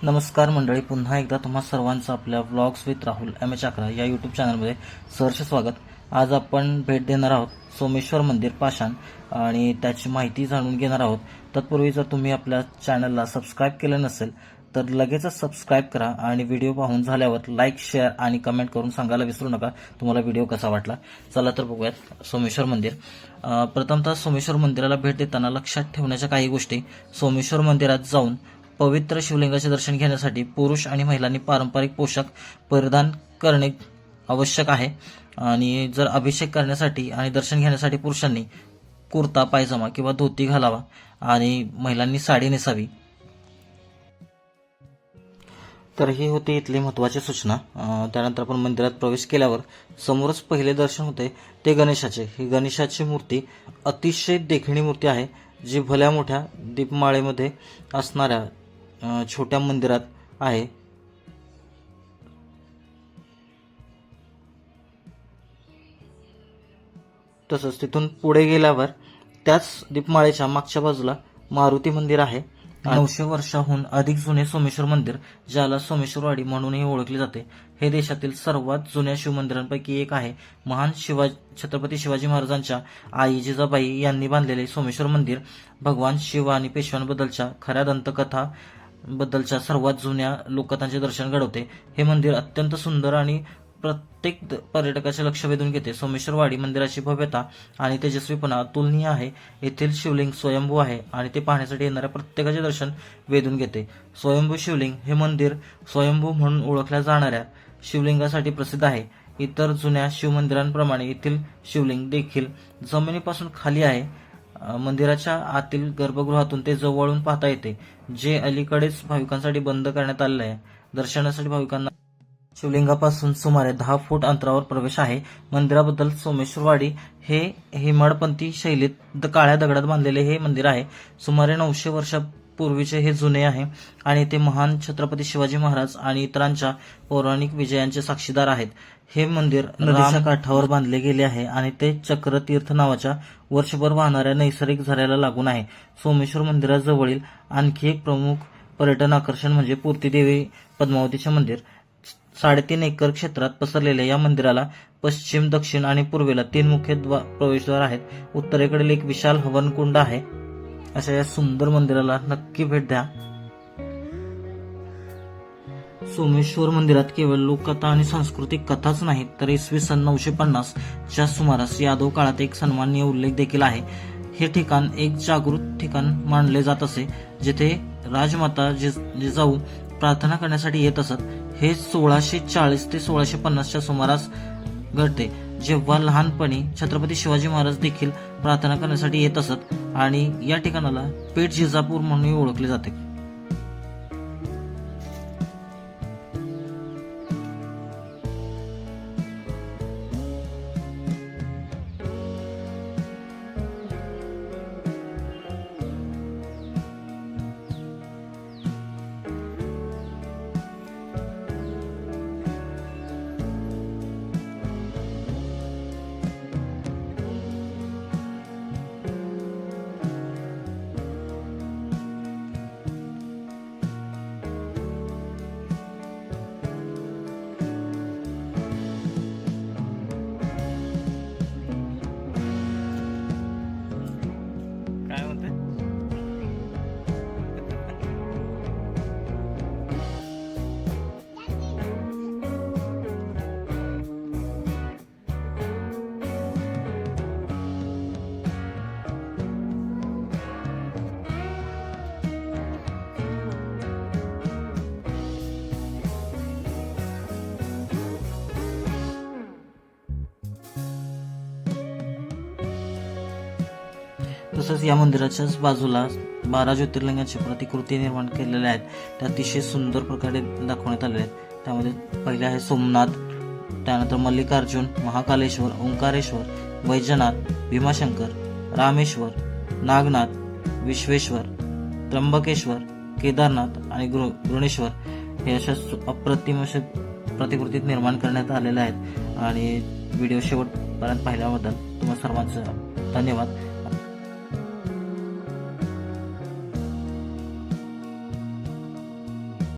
नमस्कार मंडळी, पुन्हा एकदा तुम्हा सर्वांचं आपल्या व्लॉग्स विथ राहुल एम.एच. आकरा या यूट्यूब चॅनलमध्ये सहर्ष स्वागत. आज आपण भेट देणार आहोत सोमेश्वर मंदिर पाषाण आणि त्याची माहिती जाणून घेणार आहोत. तत्पूर्वी जर तुम्ही आपल्या चॅनलला सबस्क्राईब केलं नसेल तर लगेचच सबस्क्राईब करा आणि व्हिडिओ पाहून झाल्यावर लाईक, शेअर आणि कमेंट करून सांगायला विसरू नका तुम्हाला व्हिडिओ कसा वाटला. चला तर बघूयात सोमेश्वर मंदिर. प्रथमतः सोमेश्वर मंदिराला भेट देताना लक्षात ठेवण्याच्या काही गोष्टी. सोमेश्वर मंदिरात जाऊन पवित्र शिवलिंगाचे दर्शन घेण्यासाठी पुरुष आणि महिलांनी पारंपरिक पोशाख परिधान करणे आवश्यक आहे आणि जर अभिषेक करण्यासाठी आणि दर्शन घेण्यासाठी पुरुषांनी कुर्ता पायजामा किंवा धोती घालावा आणि महिलांनी साडी नेसावी. तर ही होती इथली महत्त्वाची सूचना. त्यानंतर आपण मंदिरात प्रवेश केल्यावर समोरच पहिले दर्शन होते ते गणेशाचे. ही गणेशाची मूर्ती अतिशय देखणी मूर्ती आहे, जी भल्या मोठ्या दीपमाळेमध्ये असणाऱ्या छोट्या मंदिरात आहे. तसंच तिथून पुढे गेल्यावर त्याच दीपमाळेच्या मागच्या बाजूला मारुती मंदिर आहे. 900 वर्षाहून अधिक जुने सोमेश्वर मंदिर, ज्याला सोमेश्वरवाडी म्हणूनही ओळखले जाते, हे देशातील सर्वात जुन्या शिवमंदिरांपैकी एक आहे. महान छत्रपती शिवाजी महाराजांच्या आई जिजाबाई यांनी बांधलेले सोमेश्वर मंदिर भगवान शिव आणि पेशव्यांबद्दलच्या खऱ्या दंतकथा बद्दलच्या सर्वात जुन्या लोककथांचे दर्शन घडवते. हे मंदिर अत्यंत सुंदर आणि प्रत्येक पर्यटकाचे लक्ष वेधून घेते. सोमेश्वरवाडी मंदिराची भव्यता आणि तेजस्वीपणा अतुलनीय आहे. येथील शिवलिंग स्वयंभू आहे आणि ते पाहण्यासाठी येणाऱ्या प्रत्येकाचे दर्शन वेधून घेते. स्वयंभू शिवलिंग हे मंदिर स्वयंभू म्हणून ओळखल्या जाणाऱ्या शिवलिंगासाठी प्रसिद्ध आहे. इतर जुन्या शिवमंदिरांप्रमाणे येथील शिवलिंग देखील जमिनीपासून खाली आहे. मंदिराच्या आतील गर्भगृहातून ते जवळून पाहता येते, जे अलीकडेच भाविकांसाठी बंद करण्यात आले आहे. दर्शनासाठी भाविकांना शिवलिंगापासून सुमारे 10 फूट अंतरावर प्रवेश आहे. मंदिराबद्दल सोमेश्वरवाडी हे हेमाडपंथी शैलीत काळ्या दगडात बांधलेले हे मंदिर आहे. सुमारे 900 वर्षापूर्वीचे हे जुने आहे आणि ते महान छत्रपती शिवाजी महाराज आणि इतरांच्या पौराणिक विजयांचे साक्षीदार आहेत. हे मंदिर नदीच्या काठावर बांधले गेले आहे आणि ते चक्रतीर्थ नावाच्या वर्षभर वाहणाऱ्या नैसर्गिक झऱ्याला लागून आहे. सोमेश्वर मंदिराजवळील आणखी एक प्रमुख पर्यटन आकर्षण म्हणजे पूर्तीदेवी पद्मावतीचे मंदिर. 3.5 एकर क्षेत्रात पसरलेल्या या मंदिराला पश्चिम, दक्षिण आणि पूर्वेला 3 मुख्य प्रवेशद्वार आहेत. उत्तरेकडील एक विशाल हवनकुंड आहे. अशा या सुंदर मंदिराला नक्की भेट द्या. सोमेश्वर मंदिरात केवळ लोककथा आणि सांस्कृतिक कथाच नाहीत, तर इसवी सन 950 च्या सुमारास यादव काळात एक सन्माननीय उल्लेख देखील आहे. हे ठिकाण एक जागृत ठिकाण मानले जात असे, जिथे राजमाता जिजाऊ प्रार्थना करण्यासाठी येत असत. हे 1640 ते 1650 च्या सुमारास घडते, जेव्हा लहानपणी छत्रपती शिवाजी महाराज देखील प्रार्थना करण्यासाठी येत असत आणि या ठिकाणाला पेठ जिजापूर म्हणूनही ओळखले जाते. तसंच या मंदिराच्याच बाजूला 12 ज्योतिर्लिंगाची प्रतिकृती निर्माण केलेल्या आहेत. त्या अतिशय सुंदर प्रकारे दाखवण्यात आलेल्या आहेत. त्यामध्ये पहिले आहे सोमनाथ, त्यानंतर मल्लिकार्जुन, महाकालेश्वर, ओंकारेश्वर, वैजनाथ, भीमाशंकर, रामेश्वर, नागनाथ, विश्वेश्वर, त्र्यंबकेश्वर, केदारनाथ आणि गृणेश्वर हे अशा अप्रतिम अशा प्रतिकृतीत निर्माण करण्यात आलेल्या आहेत. आणि व्हिडिओ शेवटपर्यंत पाहिल्याबद्दल तुम्हा सर्वांचं धन्यवाद.